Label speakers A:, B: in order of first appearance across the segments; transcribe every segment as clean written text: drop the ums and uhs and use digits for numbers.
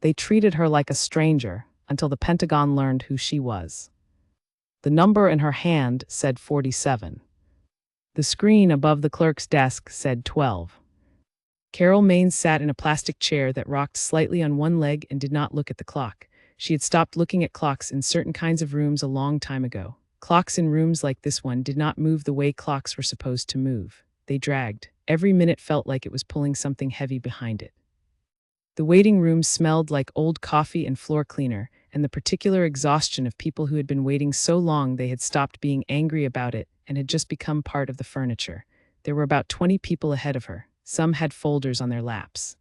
A: They treated her like a stranger until the Pentagon learned who she was. The number in her hand said 47. The screen above the clerk's desk said 12. Carol Maines sat in a plastic chair that rocked slightly on one leg and did not look at the clock. She had stopped looking at clocks in certain kinds of rooms a long time ago. Clocks in rooms like this one did not move the way clocks were supposed to move. They dragged. Every minute felt like it was pulling something heavy behind it. The waiting room smelled like old coffee and floor cleaner, and the particular exhaustion of people who had been waiting so long they had stopped being angry about it and had just become part of the furniture. There were about 20 people ahead of her. Some had folders on their laps.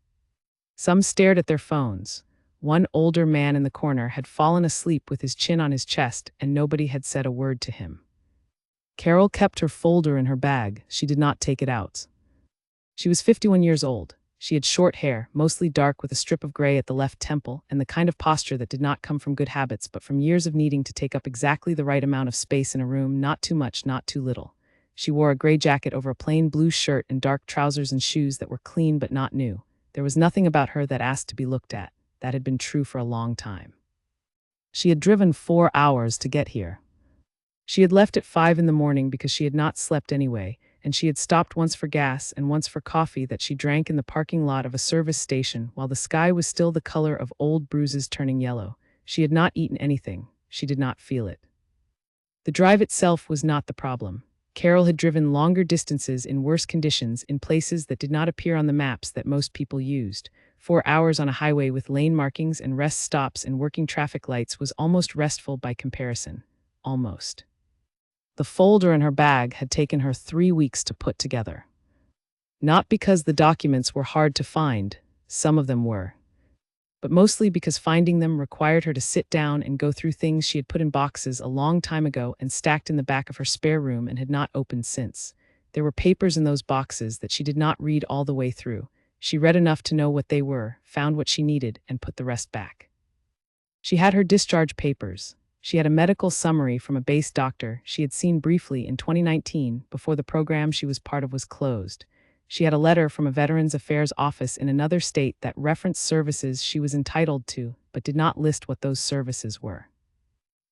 A: Some stared at their phones. One older man in the corner had fallen asleep with his chin on his chest, and nobody had said a word to him. Carol kept her folder in her bag. She did not take it out. She was 51 years old. She had short hair, mostly dark with a strip of gray at the left temple, and the kind of posture that did not come from good habits but from years of needing to take up exactly the right amount of space in a room, not too much, not too little. She wore a gray jacket over a plain blue shirt and dark trousers and shoes that were clean but not new. There was nothing about her that asked to be looked at. That had been true for a long time. She had driven 4 hours to get here. She had left at 5 in the morning because she had not slept anyway, and she had stopped once for gas and once for coffee that she drank in the parking lot of a service station while the sky was still the color of old bruises turning yellow. She had not eaten anything. She did not feel it. The drive itself was not the problem. Carol had driven longer distances in worse conditions in places that did not appear on the maps that most people used. 4 hours on a highway with lane markings and rest stops and working traffic lights was almost restful by comparison. Almost. The folder in her bag had taken her 3 weeks to put together. Not because the documents were hard to find, some of them were, but mostly because finding them required her to sit down and go through things she had put in boxes a long time ago and stacked in the back of her spare room and had not opened since. There were papers in those boxes that she did not read all the way through. She read enough to know what they were, found what she needed, and put the rest back. She had her discharge papers. She had a medical summary from a base doctor she had seen briefly in 2019 before the program she was part of was closed. She had a letter from a Veterans Affairs office in another state that referenced services she was entitled to, but did not list what those services were.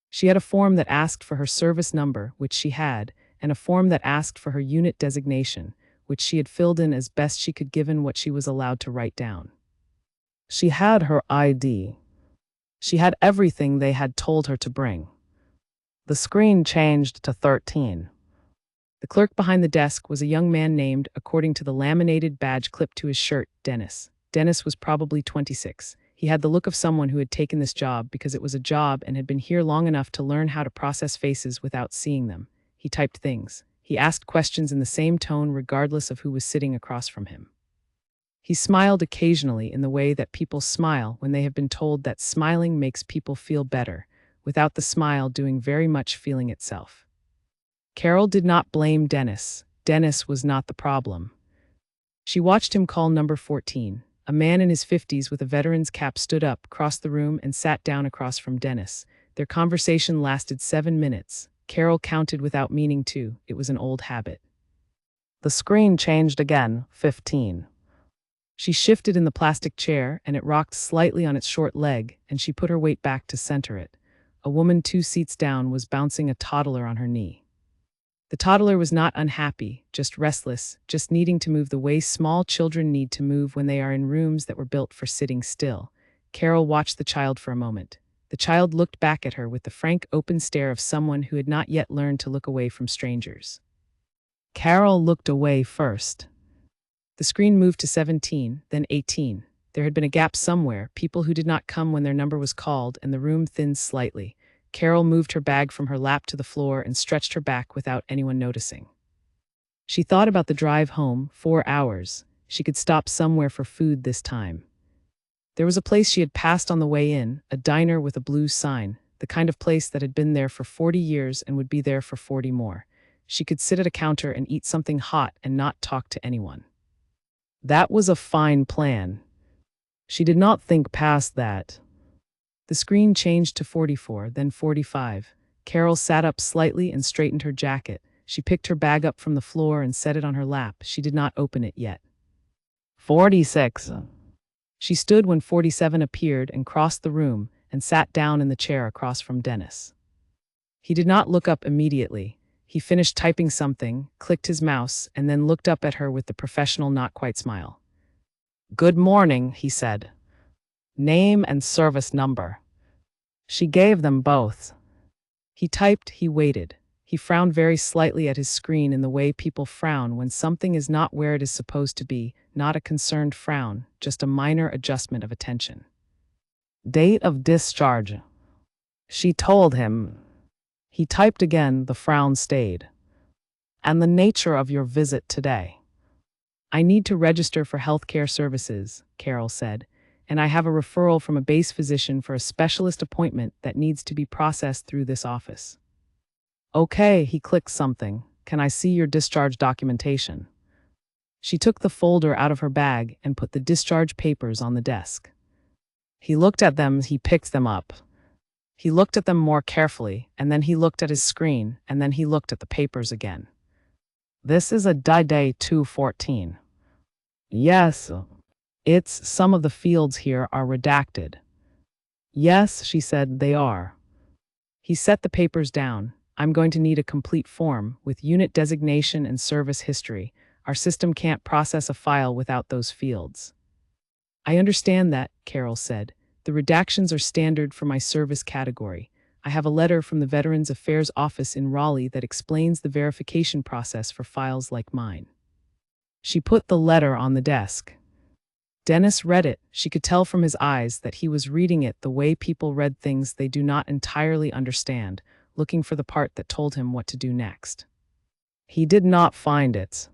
A: She had a form that asked for her service number, which she had, and a form that asked for her unit designation, which she had filled in as best she could given what she was allowed to write down. She had her ID. She had everything they had told her to bring. The screen changed to 13. The clerk behind the desk was a young man named, according to the laminated badge clipped to his shirt, Dennis. Dennis was probably 26. He had the look of someone who had taken this job because it was a job and had been here long enough to learn how to process faces without seeing them. He typed things. He asked questions in the same tone regardless of who was sitting across from him. He smiled occasionally in the way that people smile when they have been told that smiling makes people feel better, without the smile doing very much feeling itself. Carol did not blame Dennis. Dennis was not the problem. She watched him call number 14. A man in his 50s with a veteran's cap stood up, crossed the room, and sat down across from Dennis. Their conversation lasted 7 minutes. Carol counted without meaning to. It was an old habit. The screen changed again, 15. She shifted in the plastic chair, and it rocked slightly on its short leg, and she put her weight back to center it. A woman 2 seats down was bouncing a toddler on her knee. The toddler was not unhappy, just restless, just needing to move the way small children need to move when they are in rooms that were built for sitting still. Carol watched the child for a moment. The child looked back at her with the frank, open stare of someone who had not yet learned to look away from strangers. Carol looked away first. The screen moved to 17, then 18. There had been a gap somewhere, people who did not come when their number was called, and the room thinned slightly. Carol moved her bag from her lap to the floor and stretched her back without anyone noticing. She thought about the drive home, 4 hours. She could stop somewhere for food this time. There was a place she had passed on the way in, a diner with a blue sign, the kind of place that had been there for 40 years and would be there for 40 more. She could sit at a counter and eat something hot and not talk to anyone. That was a fine plan. She did not think past that. The screen changed to 44, then 45. Carol sat up slightly and straightened her jacket. She picked her bag up from the floor and set it on her lap. She did not open it yet. 46. She stood when 47 appeared and crossed the room and sat down in the chair across from Dennis. He did not look up immediately. He finished typing something, clicked his mouse, and then looked up at her with the professional not quite smile. "Good morning," he said. "Name and service number." She gave them both. He typed, he waited. He frowned very slightly at his screen in the way people frown when something is not where it is supposed to be, not a concerned frown, just a minor adjustment of attention. "Date of discharge." She told him. He typed again, the frown stayed. "And the nature of your visit today." "I need to register for healthcare services," Carol said, "and I have a referral from a base physician for a specialist appointment that needs to be processed through this office." "Okay," he clicked something. "Can I see your discharge documentation?" She took the folder out of her bag and put the discharge papers on the desk. He looked at them, he picked them up. He looked at them more carefully, and then he looked at his screen, and then he looked at the papers again. "This is a day 214. "Yes. It's some of the fields here are redacted." "Yes," she said, "they are." He set the papers down. "I'm going to need a complete form with unit designation and service history. Our system can't process a file without those fields." "I understand that," Carol said. "The redactions are standard for my service category. I have a letter from the Veterans Affairs Office in Raleigh that explains the verification process for files like mine." She put the letter on the desk. Dennis read it. She could tell from his eyes that he was reading it the way people read things they do not entirely understand, looking for the part that told him what to do next. He did not find it.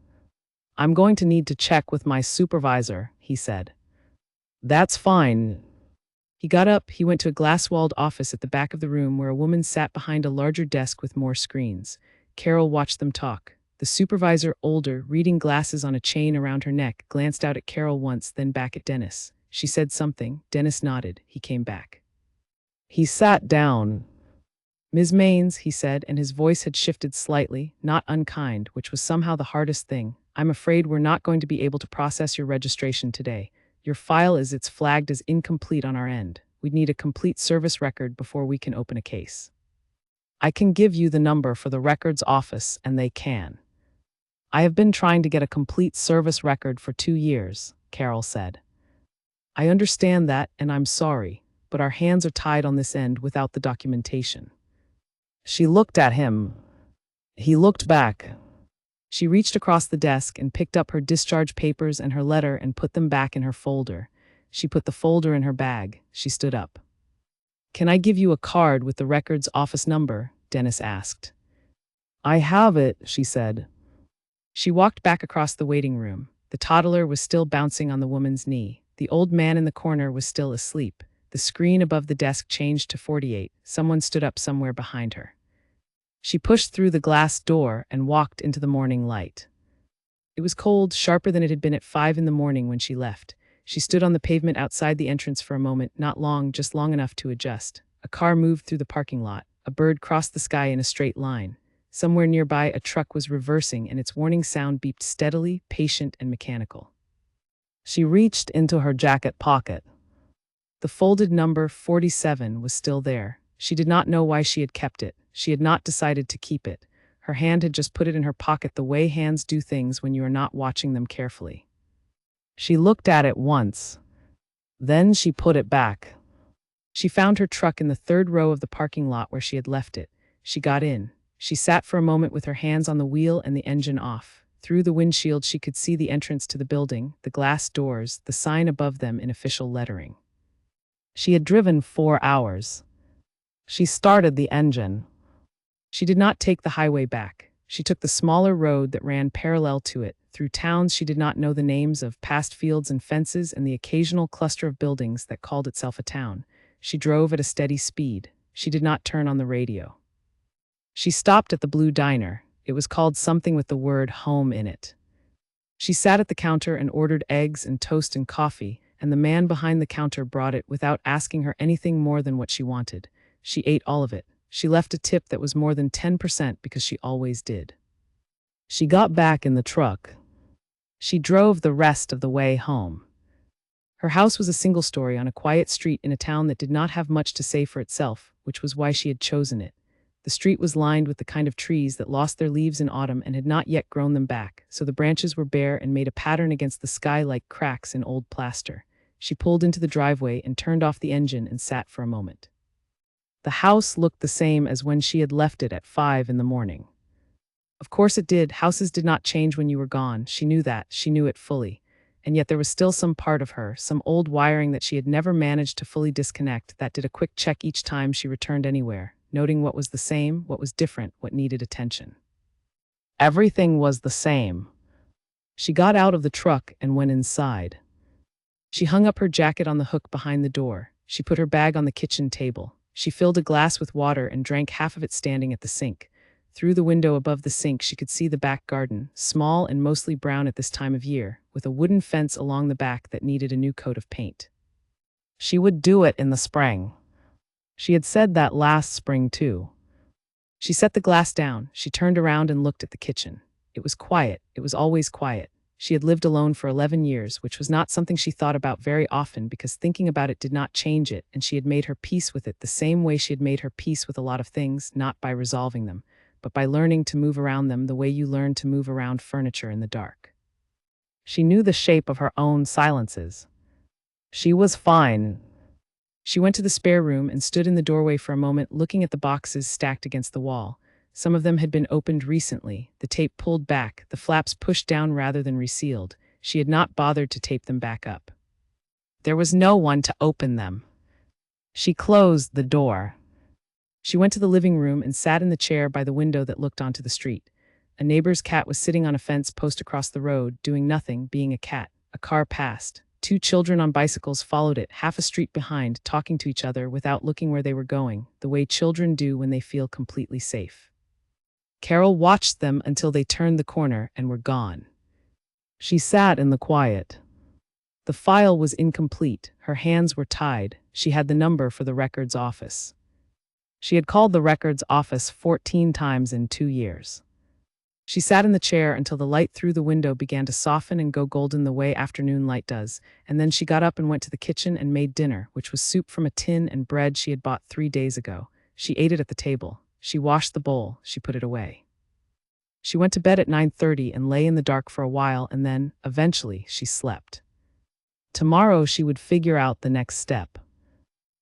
A: "I'm going to need to check with my supervisor," he said. "That's fine." He got up, he went to a glass-walled office at the back of the room where a woman sat behind a larger desk with more screens. Carol watched them talk. The supervisor, older, reading glasses on a chain around her neck, glanced out at Carol once, then back at Dennis. She said something. Dennis nodded. He came back. He sat down. "Ms. Maines," he said, and his voice had shifted slightly, not unkind, which was somehow the hardest thing. "I'm afraid we're not going to be able to process your registration today. Your file it's flagged as incomplete on our end. We'd need a complete service record before we can open a case. I can give you the number for the records office, and they can." "I have been trying to get a complete service record for 2 years," Carol said. "I understand that, and I'm sorry, but our hands are tied on this end without the documentation." She looked at him. He looked back. She reached across the desk and picked up her discharge papers and her letter and put them back in her folder. She put the folder in her bag. She stood up. "Can I give you a card with the records office number?" Dennis asked. "I have it," she said. She walked back across the waiting room. The toddler was still bouncing on the woman's knee. The old man in the corner was still asleep. The screen above the desk changed to 48. Someone stood up somewhere behind her. She pushed through the glass door and walked into the morning light. It was cold, sharper than it had been at 5 in the morning when she left. She stood on the pavement outside the entrance for a moment, not long, just long enough to adjust. A car moved through the parking lot. A bird crossed the sky in a straight line. Somewhere nearby, a truck was reversing, and its warning sound beeped steadily, patient, and mechanical. She reached into her jacket pocket. The folded number 47 was still there. She did not know why she had kept it. She had not decided to keep it. Her hand had just put it in her pocket the way hands do things when you are not watching them carefully. She looked at it once. Then she put it back. She found her truck in the third row of the parking lot where she had left it. She got in. She sat for a moment with her hands on the wheel and the engine off. Through the windshield, she could see the entrance to the building, the glass doors, the sign above them in official lettering. She had driven 4 hours. She started the engine. She did not take the highway back. She took the smaller road that ran parallel to it, through towns she did not know the names of, past fields and fences and the occasional cluster of buildings that called itself a town. She drove at a steady speed. She did not turn on the radio. She stopped at the Blue Diner. It was called something with the word home in it. She sat at the counter and ordered eggs and toast and coffee, and the man behind the counter brought it without asking her anything more than what she wanted. She ate all of it. She left a tip that was more than 10% because she always did. She got back in the truck. She drove the rest of the way home. Her house was a single story on a quiet street in a town that did not have much to say for itself, which was why she had chosen it. The street was lined with the kind of trees that lost their leaves in autumn and had not yet grown them back, so the branches were bare and made a pattern against the sky like cracks in old plaster. She pulled into the driveway and turned off the engine and sat for a moment. The house looked the same as when she had left it at 5 in the morning. Of course it did. Houses did not change when you were gone. She knew that. She knew it fully. And yet there was still some part of her, some old wiring that she had never managed to fully disconnect, that did a quick check each time she returned anywhere, noting what was the same, what was different, what needed attention. Everything was the same. She got out of the truck and went inside. She hung up her jacket on the hook behind the door. She put her bag on the kitchen table. She filled a glass with water and drank half of it standing at the sink. Through the window above the sink, she could see the back garden, small and mostly brown at this time of year, with a wooden fence along the back that needed a new coat of paint. She would do it in the spring. She had said that last spring, too. She set the glass down. She turned around and looked at the kitchen. It was quiet. It was always quiet. She had lived alone for 11 years, which was not something she thought about very often because thinking about it did not change it, and she had made her peace with it the same way she had made her peace with a lot of things, not by resolving them, but by learning to move around them the way you learn to move around furniture in the dark. She knew the shape of her own silences. She was fine. She went to the spare room and stood in the doorway for a moment, looking at the boxes stacked against the wall. Some of them had been opened recently, the tape pulled back, the flaps pushed down rather than resealed. She had not bothered to tape them back up. There was no one to open them. She closed the door. She went to the living room and sat in the chair by the window that looked onto the street. A neighbor's cat was sitting on a fence post across the road, doing nothing, being a cat. A car passed. 2 children on bicycles followed it, half a street behind, talking to each other without looking where they were going, the way children do when they feel completely safe. Carol watched them until they turned the corner and were gone. She sat in the quiet. The file was incomplete. Her hands were tied. She had the number for the records office. She had called the records office 14 times in 2 years. She sat in the chair until the light through the window began to soften and go golden the way afternoon light does, and then she got up and went to the kitchen and made dinner, which was soup from a tin and bread she had bought 3 days ago. She ate it at the table. She washed the bowl. She put it away. She went to bed at 9:30 and lay in the dark for a while, and then, eventually, she slept. Tomorrow she would figure out the next step.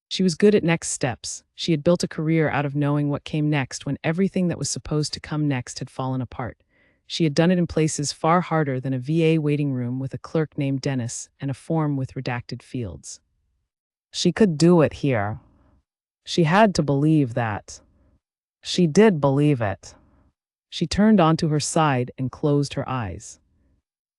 A: She was good at next steps. She had built a career out of knowing what came next when everything that was supposed to come next had fallen apart. She had done it in places far harder than a VA waiting room with a clerk named Dennis and a form with redacted fields. She could do it here. She had to believe that. She did believe it. She turned onto her side and closed her eyes.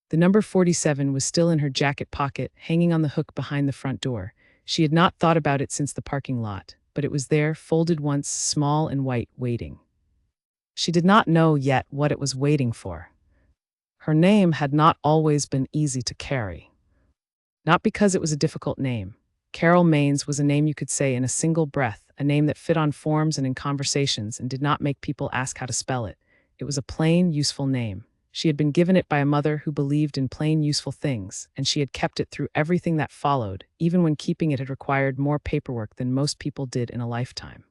A: The number 47 was still in her jacket pocket, hanging on the hook behind the front door. She had not thought about it since the parking lot, but it was there, folded once, small and white, waiting. She did not know yet what it was waiting for. Her name had not always been easy to carry. Not because it was a difficult name. Carol Maines was a name you could say in a single breath, a name that fit on forms and in conversations and did not make people ask how to spell it. It was a plain, useful name. She had been given it by a mother who believed in plain, useful things, and she had kept it through everything that followed, even when keeping it had required more paperwork than most people did in a lifetime.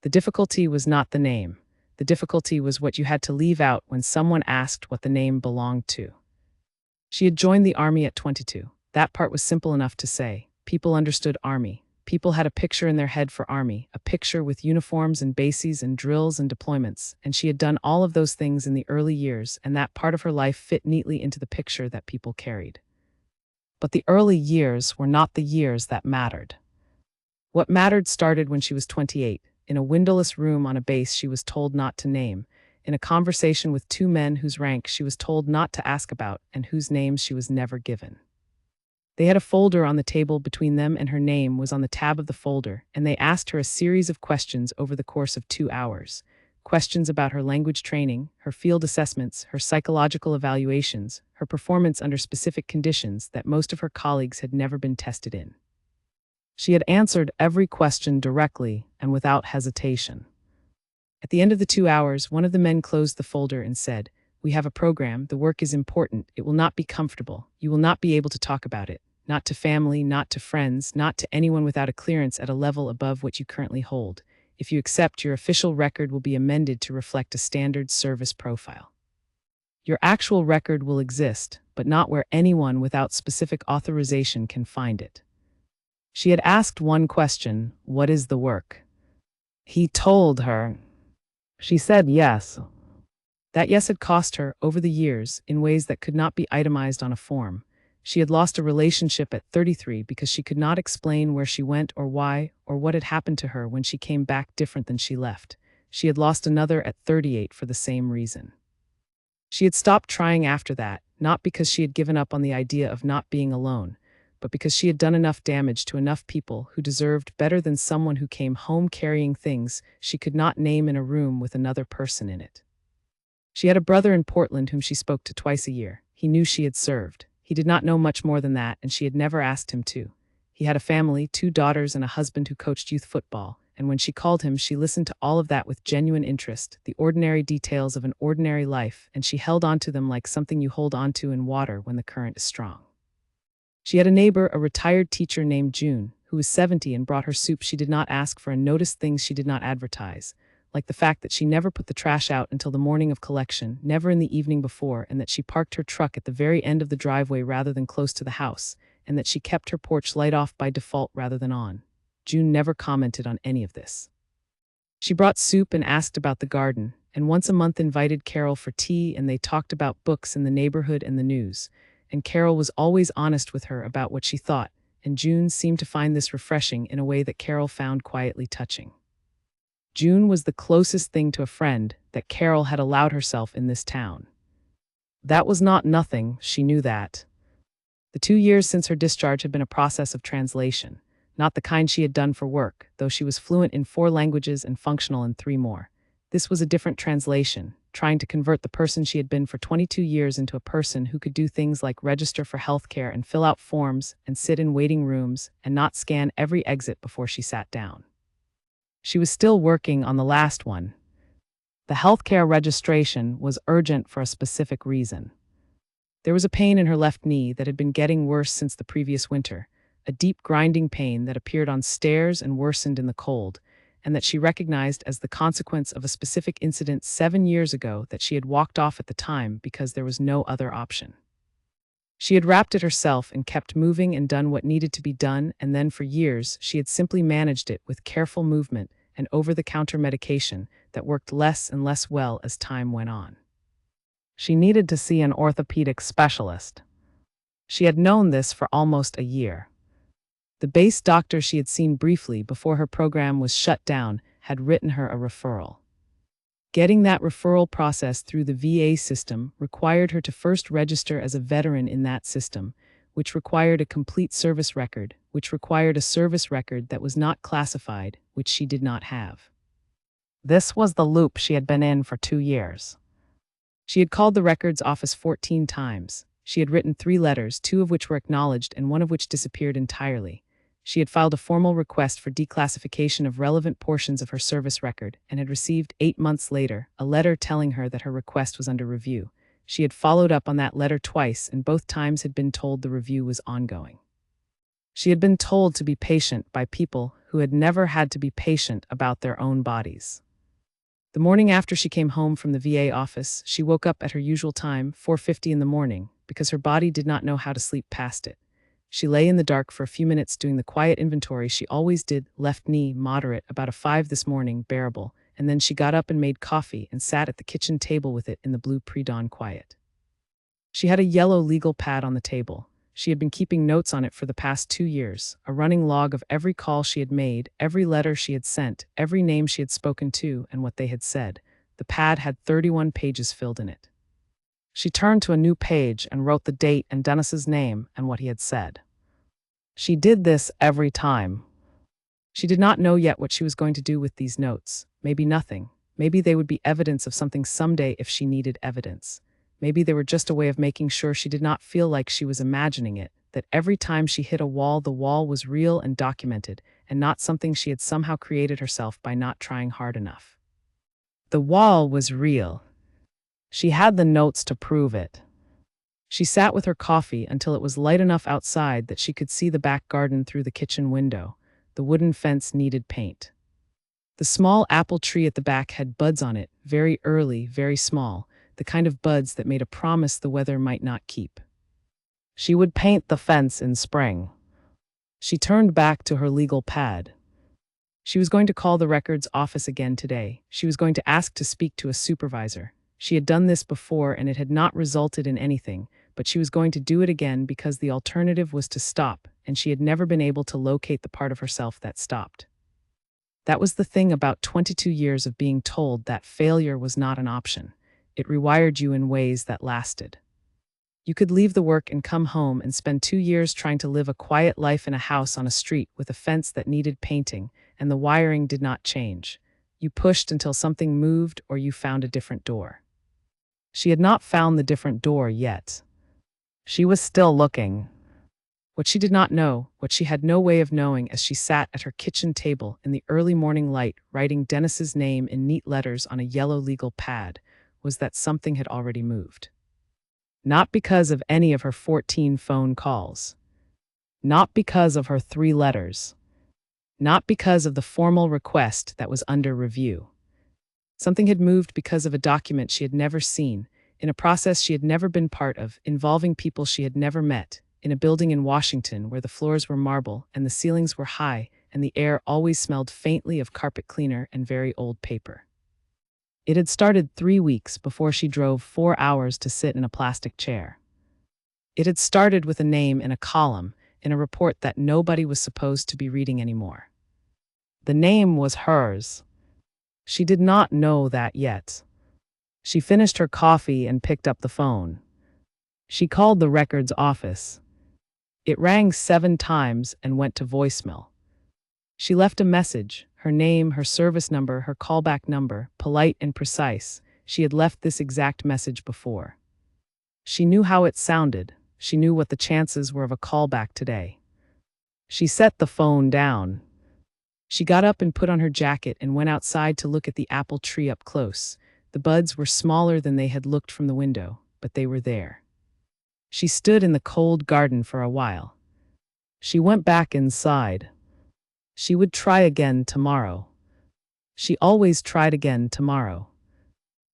A: The difficulty was not the name. The difficulty was what you had to leave out when someone asked what the name belonged to. She had joined the Army at 22. That part was simple enough to say. People understood Army. People had a picture in their head for Army, a picture with uniforms and bases and drills and deployments, and she had done all of those things in the early years, and that part of her life fit neatly into the picture that people carried. But the early years were not the years that mattered. What mattered started when she was 28, in a windowless room on a base she was told not to name, in a conversation with 2 men whose rank she was told not to ask about and whose names she was never given. They had a folder on the table between them, and her name was on the tab of the folder, and they asked her a series of questions over the course of 2 hours. Questions about her language training, her field assessments, her psychological evaluations, her performance under specific conditions that most of her colleagues had never been tested in. She had answered every question directly and without hesitation. At the end of the 2 hours, one of the men closed the folder and said, "We have a program. The work is important. It will not be comfortable. You will not be able to talk about it. Not to family, not to friends, not to anyone without a clearance at a level above what you currently hold. If you accept, your official record will be amended to reflect a standard service profile. Your actual record will exist, but not where anyone without specific authorization can find it. She had asked one question, "What is the work?" He told her. She said yes. That yes had cost her, over the years, in ways that could not be itemized on a form. She had lost a relationship at 33 because she could not explain where she went or why, or what had happened to her when she came back different than she left. She had lost another at 38 for the same reason. She had stopped trying after that, not because she had given up on the idea of not being alone, but because she had done enough damage to enough people who deserved better than someone who came home carrying things she could not name in a room with another person in it. She had a brother in Portland whom she spoke to twice a year. He knew she had served. He did not know much more than that, and she had never asked him to. He had a family, 2 daughters, and a husband who coached youth football, and when she called him, she listened to all of that with genuine interest, the ordinary details of an ordinary life, and she held on to them like something you hold on to in water when the current is strong. She had a neighbor, a retired teacher named June, who was 70 and brought her soup she did not ask for and noticed things she did not advertise, like the fact that she never put the trash out until the morning of collection, never in the evening before, and that she parked her truck at the very end of the driveway rather than close to the house, and that she kept her porch light off by default rather than on. June never commented on any of this. She brought soup and asked about the garden, and once a month invited Carol for tea, and they talked about books in the neighborhood and the news, and Carol was always honest with her about what she thought, and June seemed to find this refreshing in a way that Carol found quietly touching. June was the closest thing to a friend that Carol had allowed herself in this town. That was not nothing, she knew that. The 2 years since her discharge had been a process of translation, not the kind she had done for work, though she was fluent in 4 languages and functional in 3 more. This was a different translation, trying to convert the person she had been for 22 years into a person who could do things like register for healthcare and fill out forms and sit in waiting rooms and not scan every exit before she sat down. She was still working on the last one. The healthcare registration was urgent for a specific reason. There was a pain in her left knee that had been getting worse since the previous winter, a deep grinding pain that appeared on stairs and worsened in the cold, and that she recognized as the consequence of a specific incident 7 years ago that she had walked off at the time because there was no other option. She had wrapped it herself and kept moving and done what needed to be done, and then for years she had simply managed it with careful movement and over-the-counter medication that worked less and less well as time went on. She needed to see an orthopedic specialist. She had known this for almost a year. The base doctor she had seen briefly before her program was shut down had written her a referral. Getting that referral process through the VA system required her to first register as a veteran in that system, which required a complete service record, which required a service record that was not classified, which she did not have. This was the loop she had been in for 2 years. She had called the records office 14 times. She had written 3 letters, 2 of which were acknowledged and 1 of which disappeared entirely. She had filed a formal request for declassification of relevant portions of her service record and had received 8 months later a letter telling her that her request was under review. She had followed up on that letter twice and both times had been told the review was ongoing. She had been told to be patient by people who had never had to be patient about their own bodies. The morning after she came home from the VA office, she woke up at her usual time, 4:50 in the morning, because her body did not know how to sleep past it. She lay in the dark for a few minutes doing the quiet inventory she always did, left knee, moderate, about a 5 this morning, bearable, and then she got up and made coffee and sat at the kitchen table with it in the blue pre-dawn quiet. She had a yellow legal pad on the table. She had been keeping notes on it for the past 2 years, a running log of every call she had made, every letter she had sent, every name she had spoken to, and what they had said. The pad had 31 pages filled in it. She turned to a new page and wrote the date and Dennis's name and what he had said. She did this every time. She did not know yet what she was going to do with these notes. Maybe nothing. Maybe they would be evidence of something someday if she needed evidence. Maybe they were just a way of making sure she did not feel like she was imagining it, that every time she hit a wall, the wall was real and documented, and not something she had somehow created herself by not trying hard enough. The wall was real. She had the notes to prove it. She sat with her coffee until it was light enough outside that she could see the back garden through the kitchen window. The wooden fence needed paint. The small apple tree at the back had buds on it, very early, very small, the kind of buds that made a promise the weather might not keep. She would paint the fence in spring. She turned back to her legal pad. She was going to call the records office again today. She was going to ask to speak to a supervisor. She had done this before and it had not resulted in anything, but she was going to do it again because the alternative was to stop, and she had never been able to locate the part of herself that stopped. That was the thing about 22 years of being told that failure was not an option. It rewired you in ways that lasted. You could leave the work and come home and spend 2 years trying to live a quiet life in a house on a street with a fence that needed painting, and the wiring did not change. You pushed until something moved or you found a different door. She had not found the different door yet. She was still looking. What she did not know, what she had no way of knowing as she sat at her kitchen table in the early morning light writing Dennis's name in neat letters on a yellow legal pad, was that something had already moved. Not because of any of her 14 phone calls. Not because of her 3 letters. Not because of the formal request that was under review. Something had moved because of a document she had never seen, in a process she had never been part of, involving people she had never met, in a building in Washington where the floors were marble and the ceilings were high and the air always smelled faintly of carpet cleaner and very old paper. It had started 3 weeks before she drove 4 hours to sit in a plastic chair. It had started with a name in a column in a report that nobody was supposed to be reading anymore. The name was hers. She did not know that yet. She finished her coffee and picked up the phone. She called the records office. It rang 7 times and went to voicemail. She left a message, her name, her service number, her callback number, polite and precise. She had left this exact message before. She knew how it sounded. She knew what the chances were of a callback today. She set the phone down. She got up and put on her jacket and went outside to look at the apple tree up close. The buds were smaller than they had looked from the window, but they were there. She stood in the cold garden for a while. She went back inside. She would try again tomorrow. She always tried again tomorrow.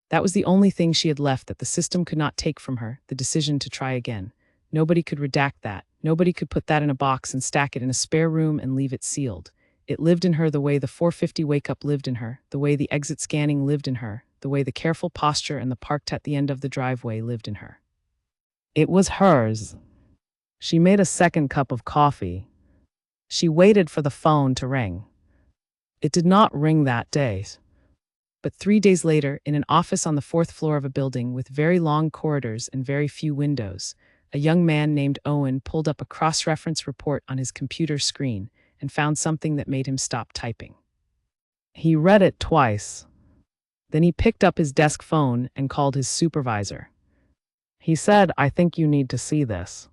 A: That was the only thing she had left that the system could not take from her, the decision to try again. Nobody could redact that. Nobody could put that in a box and stack it in a spare room and leave it sealed. It lived in her the way the 4:50 wake-up lived in her, the way the exit scanning lived in her, the way the careful posture and the parked at the end of the driveway lived in her. It was hers. She made a second cup of coffee. She waited for the phone to ring. It did not ring that day. But 3 days later, in an office on the 4th floor of a building with very long corridors and very few windows, a young man named Owen pulled up a cross-reference report on his computer screen and found something that made him stop typing. He read it twice. Then he picked up his desk phone and called his supervisor. He said, "I think you need to see this."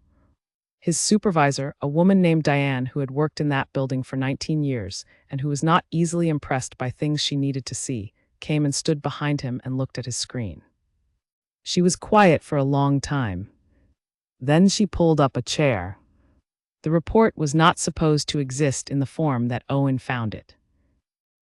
A: His supervisor, a woman named Diane who had worked in that building for 19 years and who was not easily impressed by things she needed to see, came and stood behind him and looked at his screen. She was quiet for a long time. Then she pulled up a chair. The report was not supposed to exist in the form that Owen found it.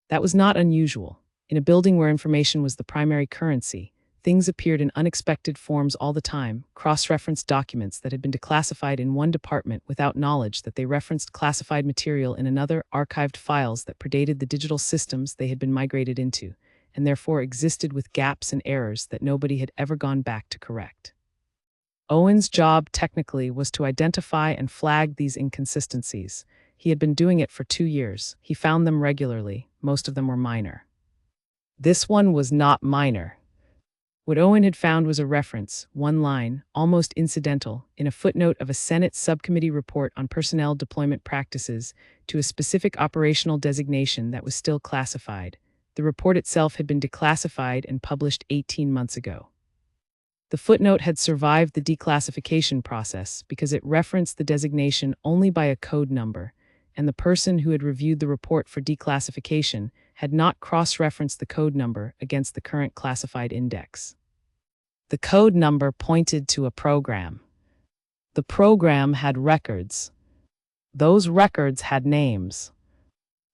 A: That was not unusual. In a building where information was the primary currency, things appeared in unexpected forms all the time, cross-referenced documents that had been declassified in one department without knowledge that they referenced classified material in another, archived files that predated the digital systems they had been migrated into, and therefore existed with gaps and errors that nobody had ever gone back to correct. Owen's job, technically, was to identify and flag these inconsistencies. He had been doing it for 2 years. He found them regularly. Most of them were minor. This one was not minor. What Owen had found was a reference, one line, almost incidental, in a footnote of a Senate subcommittee report on personnel deployment practices to a specific operational designation that was still classified. The report itself had been declassified and published 18 months ago. The footnote had survived the declassification process because it referenced the designation only by a code number, and the person who had reviewed the report for declassification had not cross-referenced the code number against the current classified index. The code number pointed to a program. The program had records. Those records had names.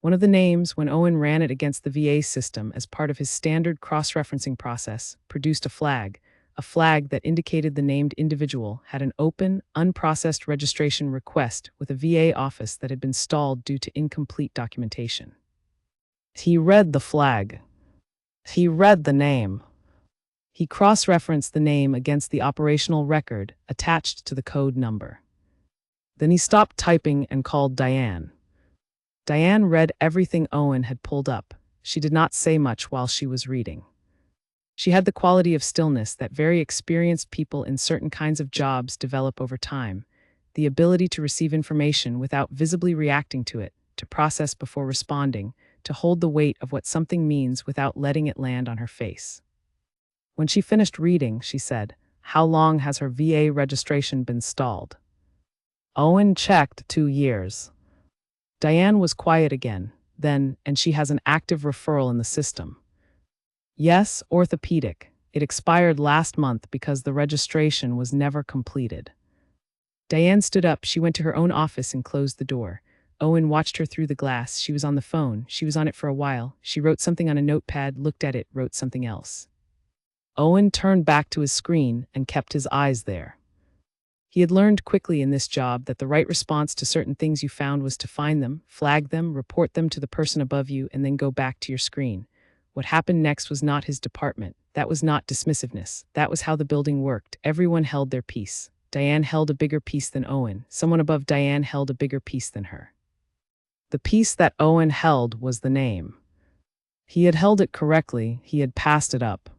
A: One of the names, when Owen ran it against the VA system as part of his standard cross-referencing process, produced a flag that indicated the named individual had an open, unprocessed registration request with a VA office that had been stalled due to incomplete documentation. He read the flag. He read the name. He cross-referenced the name against the operational record attached to the code number. Then he stopped typing and called Diane. Diane read everything Owen had pulled up. She did not say much while she was reading. She had the quality of stillness that very experienced people in certain kinds of jobs develop over time, the ability to receive information without visibly reacting to it, to process before responding, to hold the weight of what something means without letting it land on her face. When she finished reading, she said, "How long has her VA registration been stalled?" Owen checked 2 years. Diane was quiet again, then, and she has an active referral in the system. Yes, orthopedic. It expired last month because the registration was never completed. Diane stood up. She went to her own office and closed the door. Owen watched her through the glass. She was on the phone. She was on it for a while. She wrote something on a notepad, looked at it, wrote something else. Owen turned back to his screen and kept his eyes there. He had learned quickly in this job that the right response to certain things you found was to find them, flag them, report them to the person above you, and then go back to your screen. What happened next was not his department. That was not dismissiveness. That was how the building worked. Everyone held their piece. Diane held a bigger piece than Owen. Someone above Diane held a bigger piece than her. The piece that Owen held was the name. He had held it correctly. He had passed it up.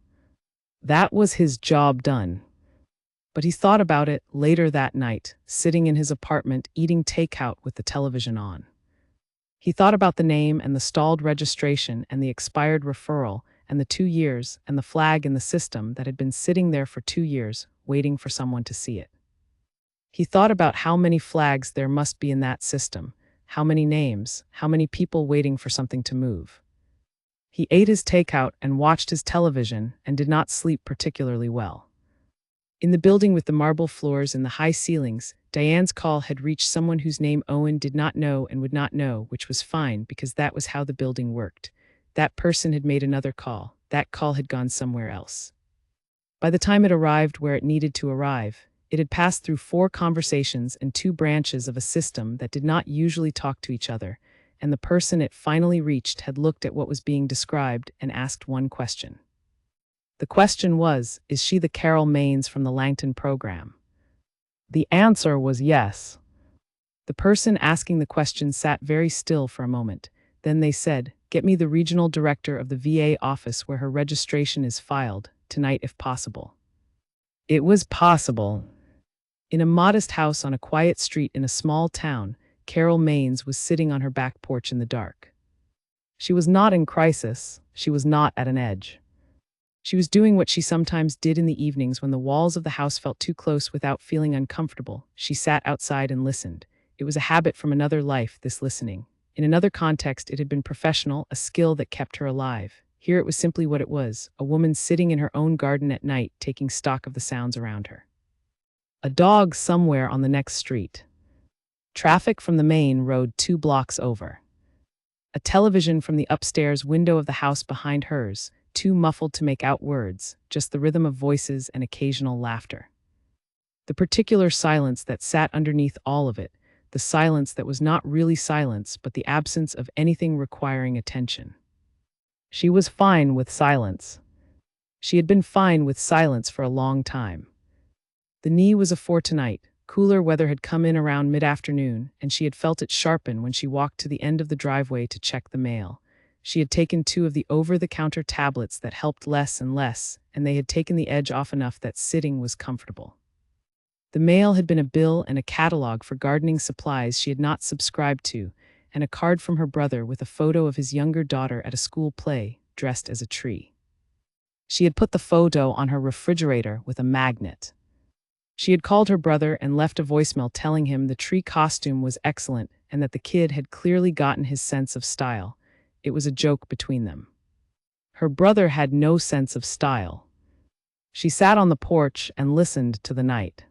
A: That was his job done. But he thought about it later that night, sitting in his apartment eating takeout with the television on. He thought about the name and the stalled registration and the expired referral and the 2 years and the flag in the system that had been sitting there for 2 years, waiting for someone to see it. He thought about how many flags there must be in that system, how many names, how many people waiting for something to move. He ate his takeout and watched his television and did not sleep particularly well. In the building with the marble floors and the high ceilings, Diane's call had reached someone whose name Owen did not know and would not know, which was fine because that was how the building worked. That person had made another call. That call had gone somewhere else. By the time it arrived where it needed to arrive, it had passed through 4 conversations and 2 branches of a system that did not usually talk to each other, and the person it finally reached had looked at what was being described and asked one question. The question was, is she the Carol Maines from the Langton program? The answer was yes. The person asking the question sat very still for a moment. Then they said, "Get me the regional director of the VA office where her registration is filed, tonight if possible." It was possible. In a modest house on a quiet street in a small town, Carol Maines was sitting on her back porch in the dark. She was not in crisis. She was not at an edge. She was doing what she sometimes did in the evenings when the walls of the house felt too close without feeling uncomfortable. She sat outside and listened. It was a habit from another life, this listening. In another context, it had been professional, a skill that kept her alive. Here it was simply what it was, a woman sitting in her own garden at night, taking stock of the sounds around her. A dog somewhere on the next street. Traffic from the main road 2 blocks over. A television from the upstairs window of the house behind hers, too muffled to make out words, just the rhythm of voices and occasional laughter. The particular silence that sat underneath all of it, the silence that was not really silence, but the absence of anything requiring attention. She was fine with silence. She had been fine with silence for a long time. The knee was a 4 tonight. Cooler weather had come in around mid-afternoon, and she had felt it sharpen when she walked to the end of the driveway to check the mail. She had taken 2 of the over-the-counter tablets that helped less and less, and they had taken the edge off enough that sitting was comfortable. The mail had been a bill and a catalog for gardening supplies she had not subscribed to, and a card from her brother with a photo of his younger daughter at a school play, dressed as a tree. She had put the photo on her refrigerator with a magnet. She had called her brother and left a voicemail telling him the tree costume was excellent and that the kid had clearly gotten his sense of style. It was a joke between them. Her brother had no sense of style. She sat on the porch and listened to the night.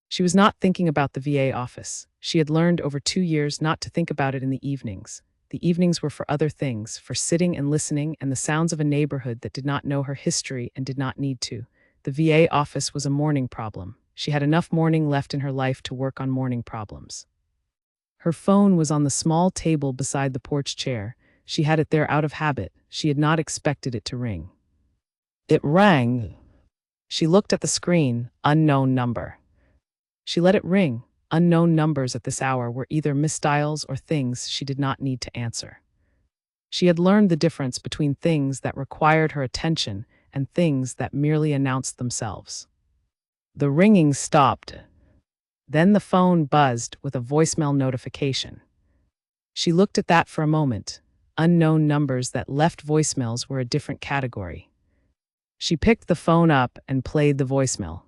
A: She was not thinking about the VA office. She had learned over 2 years not to think about it in the evenings. The evenings were for other things, for sitting and listening and the sounds of a neighborhood that did not know her history and did not need to. The VA office was a morning problem. She had enough morning left in her life to work on morning problems. Her phone was on the small table beside the porch chair. She had it there out of habit. She had not expected it to ring. It rang. She looked at the screen, unknown number. She let it ring. Unknown numbers at this hour were either misdials or things she did not need to answer. She had learned the difference between things that required her attention and things that merely announced themselves. The ringing stopped. Then the phone buzzed with a voicemail notification. She looked at that for a moment. Unknown numbers that left voicemails were a different category. She picked the phone up and played the voicemail.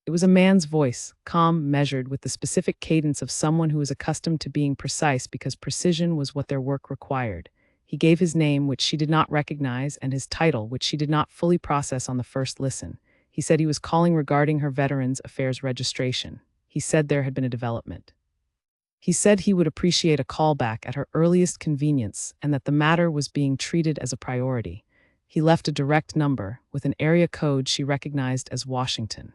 A: It was a man's voice, calm, measured, with the specific cadence of someone who was accustomed to being precise because precision was what their work required. He gave his name, which she did not recognize, and his title, which she did not fully process on the first listen. He said he was calling regarding her Veterans Affairs registration. He said there had been a development. He said he would appreciate a callback at her earliest convenience and that the matter was being treated as a priority. He left a direct number with an area code she recognized as Washington.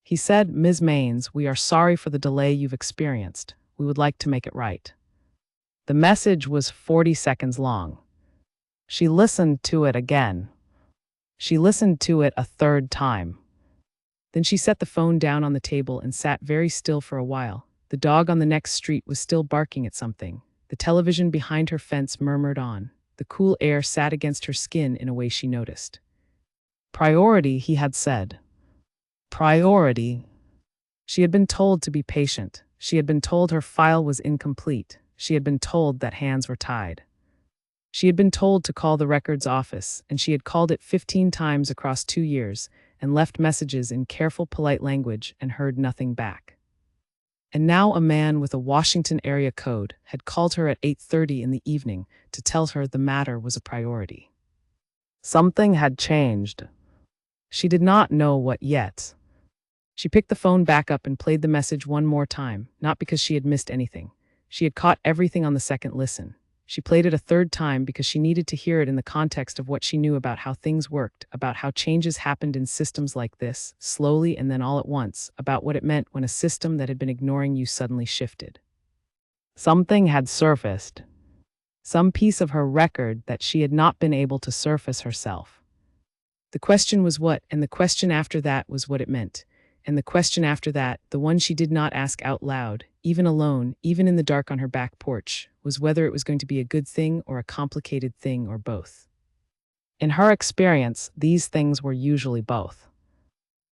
A: He said, "Ms. Maines, we are sorry for the delay you've experienced. We would like to make it right." The message was 40 seconds long. She listened to it again. She listened to it a third time. Then she set the phone down on the table and sat very still for a while. The dog on the next street was still barking at something. The television behind her fence murmured on. The cool air sat against her skin in a way she noticed. Priority, he had said. Priority. She had been told to be patient. She had been told her file was incomplete. She had been told that hands were tied. She had been told to call the records office, and she had called it 15 times across 2 years and left messages in careful, polite language and heard nothing back. And now a man with a Washington area code had called her at 8:30 in the evening to tell her the matter was a priority. Something had changed. She did not know what yet. She picked the phone back up and played the message one more time, not because she had missed anything. She had caught everything on the second listen. She played it a third time because she needed to hear it in the context of what she knew about how things worked, about how changes happened in systems like this, slowly and then all at once, about what it meant when a system that had been ignoring you suddenly shifted. Something had surfaced. Some piece of her record that she had not been able to surface herself. The question was what, and the question after that was what it meant. And the question after that, the one she did not ask out loud, even alone, even in the dark on her back porch, was whether it was going to be a good thing or a complicated thing or both. In her experience, these things were usually both.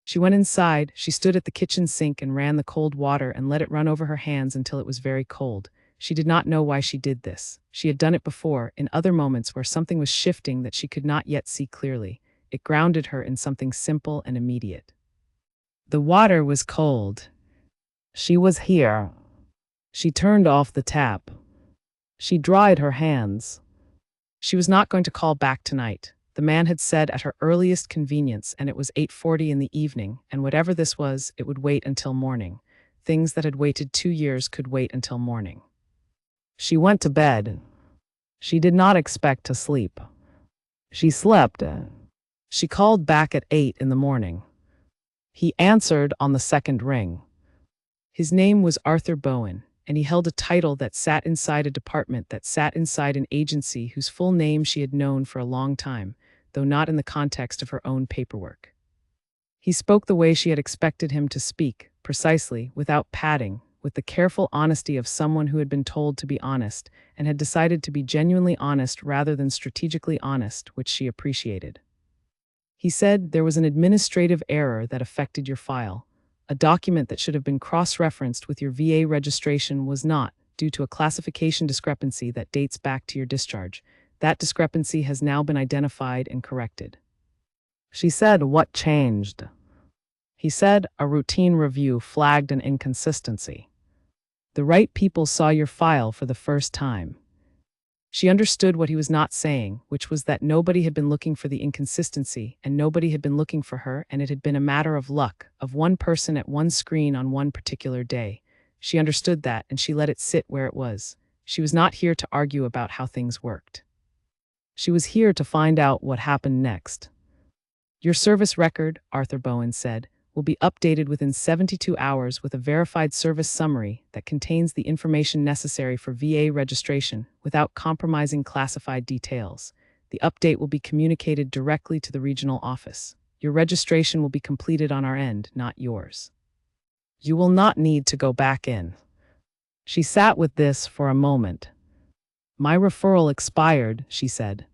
A: She went inside, she stood at the kitchen sink and ran the cold water and let it run over her hands until it was very cold. She did not know why she did this. She had done it before, in other moments where something was shifting that she could not yet see clearly. It grounded her in something simple and immediate. The water was cold. She was here. She turned off the tap. She dried her hands. She was not going to call back tonight. The man had said at her earliest convenience, and it was 8:40 in the evening, and whatever this was, it would wait until morning. Things that had waited 2 years could wait until morning. She went to bed. She did not expect to sleep. She slept. She called back at 8 in the morning. He answered on the second ring. His name was Arthur Bowen, and he held a title that sat inside a department that sat inside an agency whose full name she had known for a long time, though not in the context of her own paperwork. He spoke the way she had expected him to speak, precisely, without padding, with the careful honesty of someone who had been told to be honest and had decided to be genuinely honest rather than strategically honest, which she appreciated. He said there was an administrative error that affected your file. A document that should have been cross-referenced with your VA registration was not, due to a classification discrepancy that dates back to your discharge. That discrepancy has now been identified and corrected. She said, "What changed?" He said, "A routine review flagged an inconsistency. The right people saw your file for the first time. She understood what he was not saying, which was that nobody had been looking for the inconsistency, and nobody had been looking for her, and it had been a matter of luck, of one person at one screen on one particular day. She understood that, and she let it sit where it was. She was not here to argue about how things worked. She was here to find out what happened next. Your service record, Arthur Bowen said, will be updated within 72 hours with a verified service summary that contains the information necessary for VA registration without compromising classified details. The update will be communicated directly to the regional office. Your registration will be completed on our end, not yours. You will not need to go back in. She sat with this for a moment. My referral expired, she said.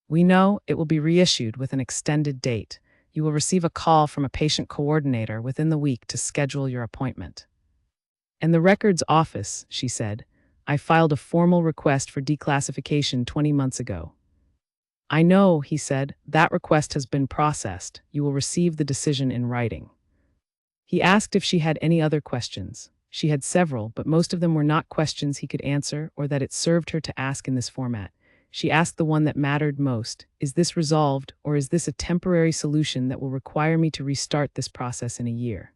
A: We know it will be reissued with an extended date. You will receive a call from a patient coordinator within the week to schedule your appointment. In the records office, she said, I filed a formal request for declassification 20 months ago. I know, he said, that request has been processed. You will receive the decision in writing. He asked if she had any other questions. She had several, but most of them were not questions he could answer or that it served her to ask in this format. She asked the one that mattered most. Is this resolved, or is this a temporary solution that will require me to restart this process in a year?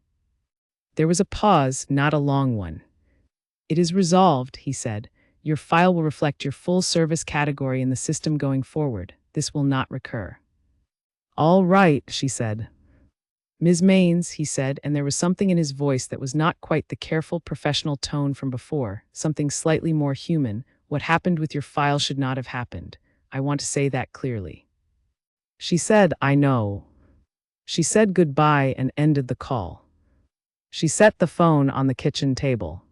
A: There was a pause, not a long one. It is resolved, he said. Your file will reflect your full service category in the system going forward. This will not recur. All right, she said. Ms. Maines, he said, and there was something in his voice that was not quite the careful professional tone from before, something slightly more human. What happened with your file should not have happened. I want to say that clearly. She said, I know. She said goodbye and ended the call. She set the phone on the kitchen table.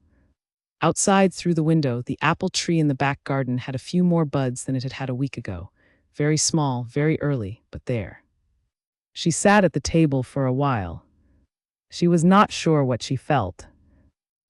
A: Outside through the window, the apple tree in the back garden had a few more buds than it had had a week ago. Very small, very early, but there. She sat at the table for a while. She was not sure what she felt.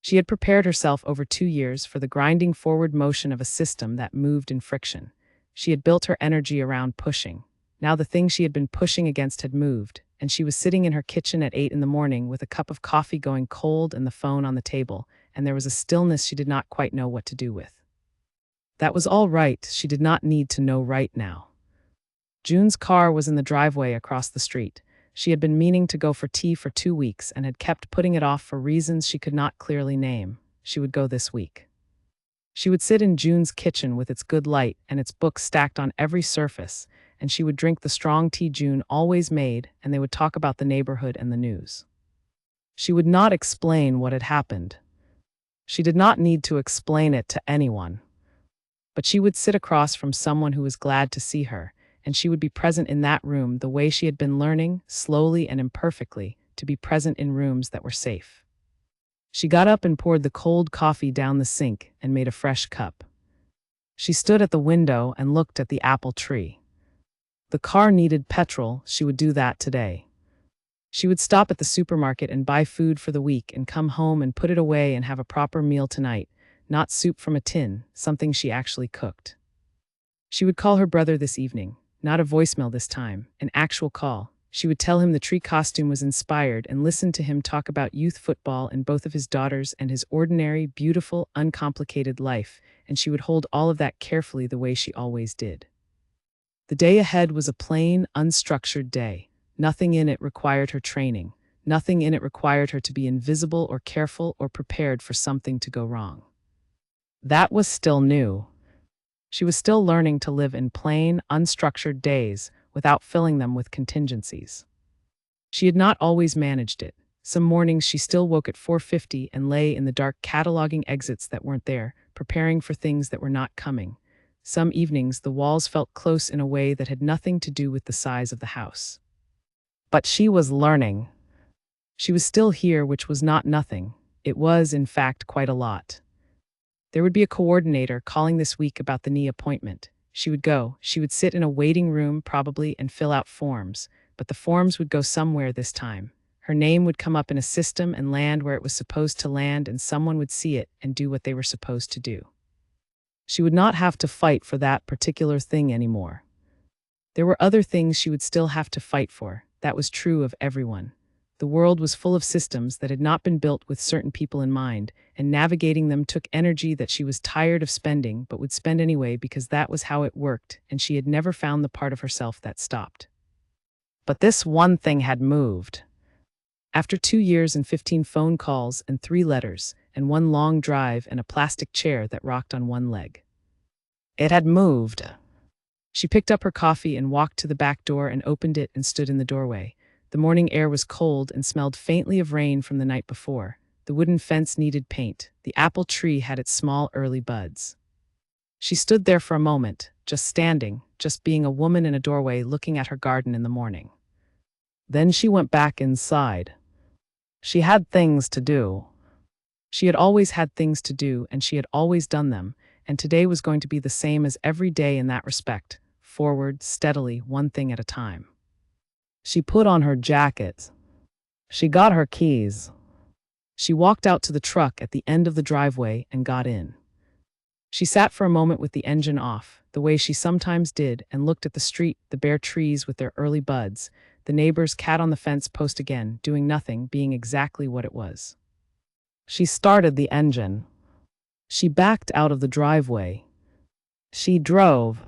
A: She had prepared herself over 2 years for the grinding forward motion of a system that moved in friction. She had built her energy around pushing. Now the thing she had been pushing against had moved, and she was sitting in her kitchen at 8 in the morning with a cup of coffee going cold and the phone on the table, and there was a stillness she did not quite know what to do with. That was all right. She did not need to know right now. June's car was in the driveway across the street. She had been meaning to go for tea for 2 weeks and had kept putting it off for reasons she could not clearly name. She would go this week. She would sit in June's kitchen with its good light and its books stacked on every surface, and she would drink the strong tea June always made, and they would talk about the neighborhood and the news. She would not explain what had happened. She did not need to explain it to anyone. But she would sit across from someone who was glad to see her, and she would be present in that room the way she had been learning, slowly and imperfectly, to be present in rooms that were safe. She got up and poured the cold coffee down the sink and made a fresh cup. She stood at the window and looked at the apple tree. The car needed petrol. She would do that today. She would stop at the supermarket and buy food for the week and come home and put it away and have a proper meal tonight, not soup from a tin, something she actually cooked. She would call her brother this evening. Not a voicemail this time, an actual call. She would tell him the tree costume was inspired and listen to him talk about youth football and both of his daughters and his ordinary, beautiful, uncomplicated life, and she would hold all of that carefully the way she always did. The day ahead was a plain, unstructured day. Nothing in it required her training. Nothing in it required her to be invisible or careful or prepared for something to go wrong. That was still new. She was still learning to live in plain, unstructured days without filling them with contingencies. She had not always managed it. Some mornings she still woke at 4:50 and lay in the dark cataloging exits that weren't there, preparing for things that were not coming. Some evenings the walls felt close in a way that had nothing to do with the size of the house. But she was learning. She was still here, which was not nothing. It was, in fact, quite a lot. There would be a coordinator calling this week about the knee appointment. She would go. She would sit in a waiting room, probably, and fill out forms. But the forms would go somewhere this time. Her name would come up in a system and land where it was supposed to land, and someone would see it and do what they were supposed to do. She would not have to fight for that particular thing anymore. There were other things she would still have to fight for. That was true of everyone. The world was full of systems that had not been built with certain people in mind, and navigating them took energy that she was tired of spending but would spend anyway because that was how it worked, and she had never found the part of herself that stopped. But this one thing had moved. After 2 years and 15 phone calls and 3 letters, and one long drive and a plastic chair that rocked on one leg, it had moved. She picked up her coffee and walked to the back door and opened it and stood in the doorway. The morning air was cold and smelled faintly of rain from the night before. The wooden fence needed paint. The apple tree had its small early buds. She stood there for a moment, just standing, just being a woman in a doorway looking at her garden in the morning. Then she went back inside. She had things to do. She had always had things to do, and she had always done them, and today was going to be the same as every day in that respect, forward, steadily, one thing at a time. She put on her jacket. She got her keys. She walked out to the truck at the end of the driveway and got in. She sat for a moment with the engine off, the way she sometimes did, and looked at the street, the bare trees with their early buds, the neighbor's cat on the fence post again, doing nothing, being exactly what it was. She started the engine. She backed out of the driveway. She drove.